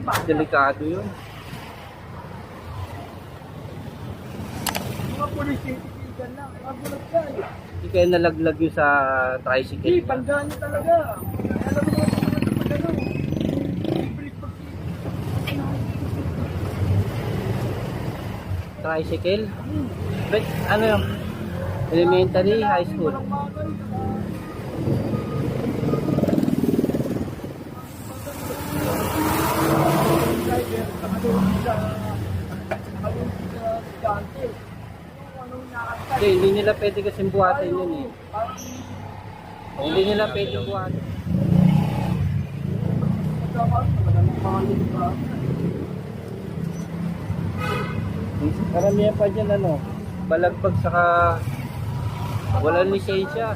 Delikado yun. Mga pulis titigan lang. Magulat ka eh. Hindi kaya nalaglag yun sa Hindi, tricycle. pangganyo talaga. Alam mo naman pag ano. Libre pag Tricycle? But, ano yung elementary, high school? walang bagay. Driver, nakalunod sa gigante. Anong nakakita? Hindi nila pwede kasing buhatin yun eh. Parang Hindi nila pwede buhatin. magkakaroon talaga ng mga libre. Karamihan pa dyan ano, balagbag saka walang lisensya.